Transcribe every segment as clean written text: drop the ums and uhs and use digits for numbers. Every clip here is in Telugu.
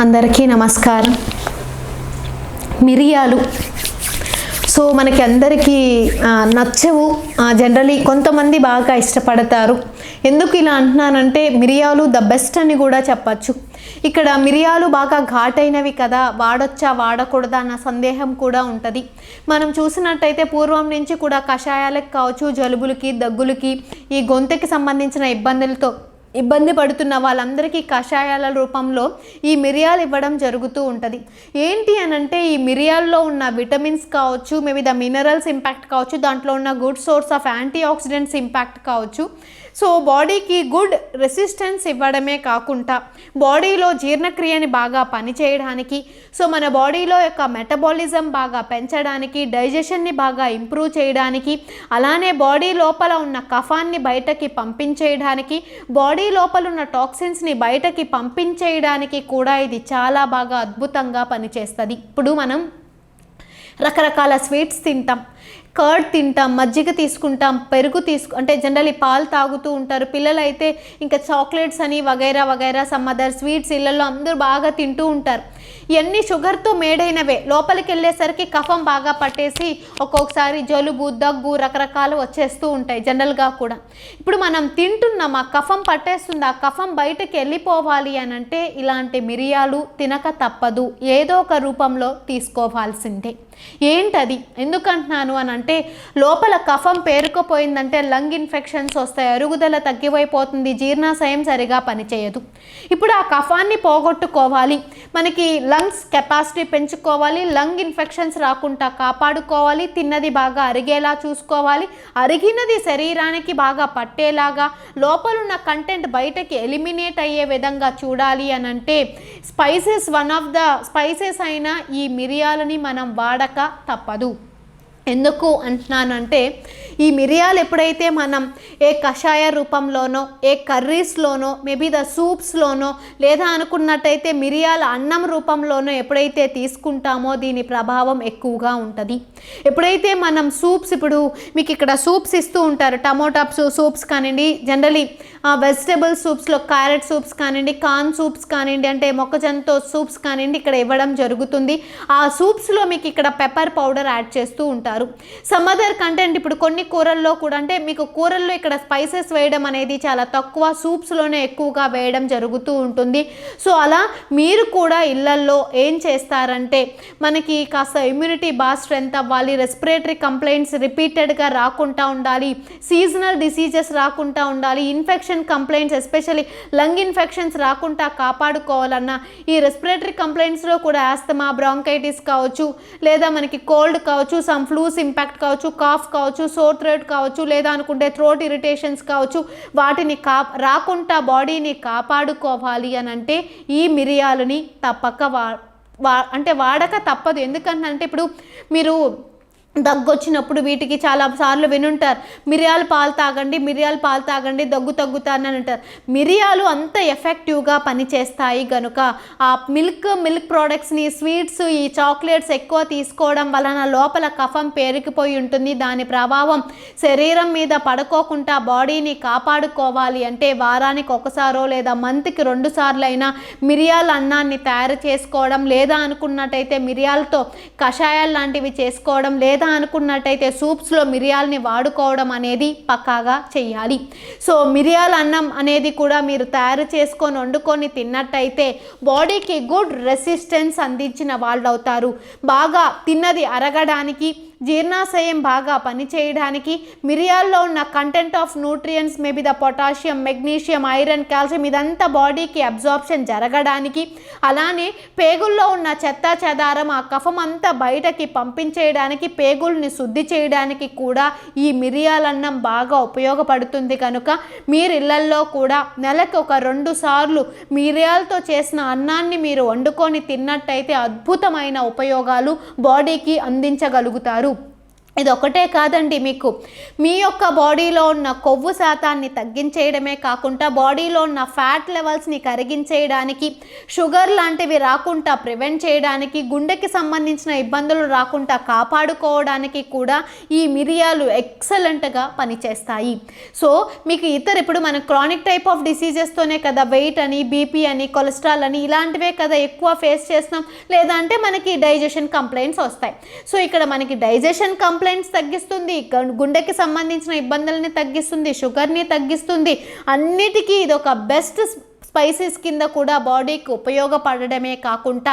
అందరికీ నమస్కారం. మిరియాలు సో మనకి అందరికీ నచ్చవు. జనరలీ కొంతమంది బాగా ఇష్టపడతారు. ఎందుకు ఇలా అంటున్నానంటే మిరియాలు ద బెస్ట్ అని కూడా చెప్పచ్చు. ఇక్కడ మిరియాలు బాగా ఘాటైనవి కదా, వాడొచ్చా వాడకూడదా అన్న సందేహం కూడా ఉంటుంది. మనం చూసినట్టయితే పూర్వం నుంచి కూడా కషాయాలకు కావచ్చు, జలుబులకి, దగ్గులకి, ఈ గొంతుకి సంబంధించిన ఇబ్బంది పడుతున్న వాళ్ళందరికీ కషాయాల రూపంలో ఈ మిరియాలు ఇవ్వడం జరుగుతూ ఉంటుంది. ఏంటి అనంటే ఈ మిరియాల్లో ఉన్న విటమిన్స్ కావచ్చు, మేబీ ద మినరల్స్ ఇంపాక్ట్ కావచ్చు, దాంట్లో ఉన్న good source of antioxidants impact కావచ్చు. సో బాడీకి గుడ్ రెసిస్టెన్స్ ఇవ్వడమే కాకుండా బాడీలో జీర్ణక్రియని బాగా పనిచేయడానికి, సో మన బాడీలో యొక్క మెటబాలిజం బాగా పెంచడానికి, డైజెషన్ని బాగా ఇంప్రూవ్ చేయడానికి, అలానే బాడీ లోపల ఉన్న కఫాన్ని బయటకి పంపించేయడానికి, బాడీ లోపల ఉన్న టాక్సిన్స్ని బయటకి పంపించేయడానికి కూడా ఇది చాలా బాగా అద్భుతంగా పనిచేస్తుంది. ఇప్పుడు మనం రకరకాల స్వీట్స్ తింటాం, కర్డ్ తింటాం, మజ్జిగ తీసుకుంటాం, పెరుగు అంటే జనరల్లీ పాలు తాగుతూ ఉంటారు. పిల్లలు అయితే ఇంకా చాక్లెట్స్ అని వగైరా వగైరా సమ్ అదర్ స్వీట్స్ ఇళ్ళల్లో అందరూ బాగా తింటూ ఉంటారు. ఇవన్నీ షుగర్తో మేడైనవే. లోపలికి వెళ్ళేసరికి కఫం బాగా పట్టేసి ఒక్కొక్కసారి జలుబు, దగ్గు రకరకాలు వచ్చేస్తూ ఉంటాయి జనరల్గా కూడా. ఇప్పుడు మనం తింటున్నాం, ఆ కఫం పట్టేస్తుంది, ఆ కఫం బయటకు వెళ్ళిపోవాలి అని అంటే ఇలాంటి మిరియాలు తినక తప్పదు, ఏదో ఒక రూపంలో తీసుకోవాల్సిందే. ఏంటది ఎందుకంటున్నాను అని అంటే లోపల కఫం పేరుకుపోయిందంటే లంగ్ ఇన్ఫెక్షన్స్ వస్తాయి, అరుగుదల తగ్గిపోతుంది, జీర్ణాశయం సరిగా పనిచేయదు. ఇప్పుడు ఆ కఫాన్ని పోగొట్టుకోవాలి, మనకి లంగ్స్ కెపాసిటీ పెంచుకోవాలి, లంగ్ ఇన్ఫెక్షన్స్ రాకుండా కాపాడుకోవాలి, తిన్నది బాగా అరిగేలా చూసుకోవాలి, అరిగినది శరీరానికి బాగా పట్టేలాగా, లోపలున్న కంటెంట్ బయటకి ఎలిమినేట్ అయ్యే విధంగా చూడాలి అని అంటే spices, one of the spices అయిన ఈ మిరియాలని మనం వాడక తప్పదు. ఎందుకు అంటున్నానంటే ఈ మిరియాలు ఎప్పుడైతే మనం ఏ కషాయ రూపంలోనో, ఏ కర్రీస్లోనో, మేబీ ద సూప్స్లోనో, లేదా అనుకున్నట్టయితే మిరియాల అన్నం రూపంలోనో ఎప్పుడైతే తీసుకుంటామో దీని ప్రభావం ఎక్కువగా ఉంటుంది. ఎప్పుడైతే మనం సూప్స్, ఇప్పుడు మీకు ఇక్కడ సూప్స్ ఇస్తూ ఉంటారు, టమోటా సూప్స్ కానివ్వండి, జనరలీ వెజిటబుల్ సూప్స్లో క్యారెట్ సూప్స్ కానివ్వండి, కార్న్ సూప్స్ కానివ్వండి, అంటే మొక్కజొన్నతో సూప్స్ కానివ్వండి, ఇక్కడ ఇవ్వడం జరుగుతుంది. ఆ సూప్స్లో మీకు ఇక్కడ పెప్పర్ పౌడర్ యాడ్ చేస్తూ ఉంటారు. సమ్ అదర్ కంటెంట్ ఇప్పుడు కొన్ని కూరల్లో కూడా, అంటే మీకు కూరల్లో ఇక్కడ స్పైసెస్ వేయడం అనేది చాలా తక్కువ, సూప్స్లోనే ఎక్కువగా వేయడం జరుగుతూ ఉంటుంది. సో అలా మీరు కూడా ఇళ్లల్లో ఏం చేస్తారంటే మనకి కాస్త ఇమ్యూనిటీ బాగా స్ట్రెంత్ అవ్వాలి, రెస్పిరేటరీ కంప్లైంట్స్ రిపీటెడ్గా రాకుండా ఉండాలి, సీజనల్ డిసీజెస్ రాకుండా ఉండాలి, infection complaints especially lung infections రాకుండా కాపాడుకోవాలన్నా, ఈ రెస్పిరేటరీ కంప్లైంట్స్లో కూడా ఆస్తమా, బ్రాంకైటిస్ కావచ్చు, లేదా మనకి కోల్డ్ కావచ్చు, సమ్ ఫ్లూస్ ఇంపాక్ట్ కావచ్చు, కాఫ్ కావచ్చు, సోర్ థ్రోట్ కావచ్చు, లేదా అనుకుంటే థ్రోట్ ఇరిటేషన్స్ కావచ్చు, వాటిని రాకుండా బాడీని కాపాడుకోవాలి అని అంటే ఈ మిరియాలని తప్పక వాడక తప్పదు. ఎందుకంటే ఇప్పుడు మీరు దగ్గు వచ్చినప్పుడు వీటికి చాలాసార్లు వినుంటారు, మిరియాలు పాలు తాగండి, మిరియాలు పాలు తాగండి, దగ్గు తగ్గుతానని అంటారు. మిరియాలు అంత ఎఫెక్టివ్గా పనిచేస్తాయి కనుక ఆ మిల్క్ ప్రోడక్ట్స్ని, స్వీట్స్, ఈ చాక్లెట్స్ ఎక్కువ తీసుకోవడం వలన లోపల కఫం పేరుకుపోయి ఉంటుంది. దాని ప్రభావం శరీరం మీద పడుకోకుండా బాడీని కాపాడుకోవాలి అంటే వారానికి ఒకసారో లేదా మంత్కి 2 సార్లు అయినా మిరియాల అన్నాన్ని తయారు చేసుకోవడం, లేదా అనుకున్నట్టయితే మిరియాలతో కషాయాలు లాంటివి చేసుకోవడం, లేదా అనుకున్నట్టయితే సూప్స్లో మిరియాలని వాడుకోవడం అనేది పక్కాగా చెయ్యాలి. సో మిరియాల అన్నం అనేది కూడా మీరు తయారు చేసుకొని వండుకొని తిన్నట్టయితే బాడీకి గుడ్ రెసిస్టెన్స్ అందించిన వాళ్ళు అవుతారు. బాగా తిన్నది అరగడానికి, జీర్ణాశయం బాగా పనిచేయడానికి, మిరియాల్లో ఉన్న content of nutrients, maybe the potassium, magnesium, iron, calcium, ఇదంతా బాడీకి అబ్జార్ప్షన్ జరగడానికి, అలానే పేగుల్లో ఉన్న చెత్త చెదారం, ఆ కఫం అంతా బయటకి పంపించేయడానికి, పేగుల్ని శుద్ధి చేయడానికి కూడా ఈ మిరియాలన్నం బాగా ఉపయోగపడుతుంది. కనుక మీరు ఇళ్లల్లో కూడా నెలకు ఒక 2 సార్లు మిరియాలతో చేసిన అన్నాన్ని మీరు వండుకొని తిన్నట్టయితే అద్భుతమైన ఉపయోగాలు బాడీకి అందించగలుగుతారు. ఇది ఒకటే కాదండి, మీకు మీ యొక్క బాడీలో ఉన్న కొవ్వు శాతాన్ని తగ్గించేయడమే కాకుండా బాడీలో ఉన్న ఫ్యాట్ లెవెల్స్ని కరిగించేయడానికి, షుగర్ లాంటివి రాకుండా ప్రివెంట్ చేయడానికి, గుండెకి సంబంధించిన ఇబ్బందులు రాకుండా కాపాడుకోవడానికి కూడా ఈ మిరియాలు ఎక్సలెంట్గా పనిచేస్తాయి. సో మీకు ఇప్పుడు మన క్రానిక్ టైప్ ఆఫ్ డిసీజెస్తోనే కదా వెయిట్ అని, బీపీ అని, కొలెస్ట్రాల్ అని ఇలాంటివే కదా ఎక్కువ ఫేస్ చేస్తున్నాం, లేదా అంటే మనకి డైజెషన్ కంప్లైంట్స్ వస్తాయి. సో ఇక్కడ మనకి డైజెషన్ కంప్లైంట్స్ తగ్గిస్తుంది, గుండెకి సంబంధించిన ఇబ్బందులని తగ్గిస్తుంది, షుగర్ని తగ్గిస్తుంది. అన్నిటికీ ఇది ఒక బెస్ట్ స్పైసెస్ కింద కూడా బాడీకి ఉపయోగపడడమే కాకుండా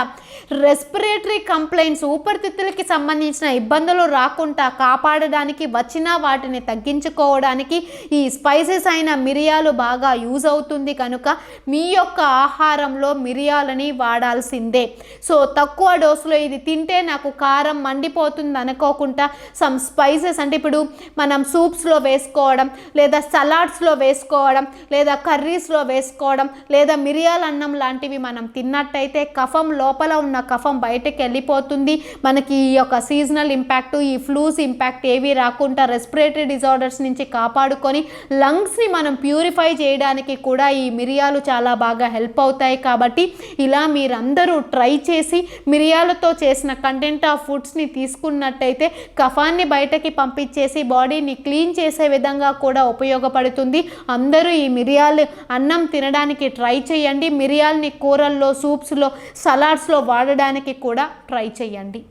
రెస్పిరేటరీ కంప్లైంట్స్, ఊపిరితిత్తులకి సంబంధించిన ఇబ్బందులు రాకుండా కాపాడడానికి, వచ్చిన వాటిని తగ్గించుకోవడానికి ఈ స్పైసెస్ అయిన మిరియాలు బాగా యూజ్ అవుతుంది. కనుక మీ యొక్క ఆహారంలో మిరియాలని వాడాల్సిందే. సో తక్కువ డోసులో ఇది తింటే నాకు కారం మండిపోతుంది అనుకోకుండా సమ్ స్పైసెస్ అంటే ఇప్పుడు మనం సూప్స్లో వేసుకోవడం, లేదా సలాడ్స్లో వేసుకోవడం, లేదా కర్రీస్లో వేసుకోవడం, లేదా మిరియాల అన్నం లాంటివి మనం తిన్నట్టయితే కఫం, లోపల ఉన్న కఫం బయటకు వెళ్ళిపోతుంది. మనకి ఈ యొక్క సీజనల్ ఇంపాక్ట్, ఈ ఫ్లూస్ ఇంపాక్ట్ ఏవి రాకుండా రెస్పిరేటరీ డిజార్డర్స్ నుంచి కాపాడుకొని లంగ్స్ని మనం ప్యూరిఫై చేయడానికి కూడా ఈ మిరియాలు చాలా బాగా హెల్ప్ అవుతాయి. కాబట్టి ఇలా మీరందరూ ట్రై చేసి మిరియాలతో చేసిన కంటెంట్ ఆఫ్ ఫుడ్స్ని తీసుకున్నట్టయితే కఫాన్ని బయటకి పంపించేసి బాడీని క్లీన్ చేసే విధంగా కూడా ఉపయోగపడుతుంది. అందరూ ఈ మిరియాలు అన్నం తినడానికి ట్రై చేయండి. మిరియాలని కూరల్లో, సూప్స్లో, సలాడ్స్లో వాడడానికి కూడా ట్రై చేయండి.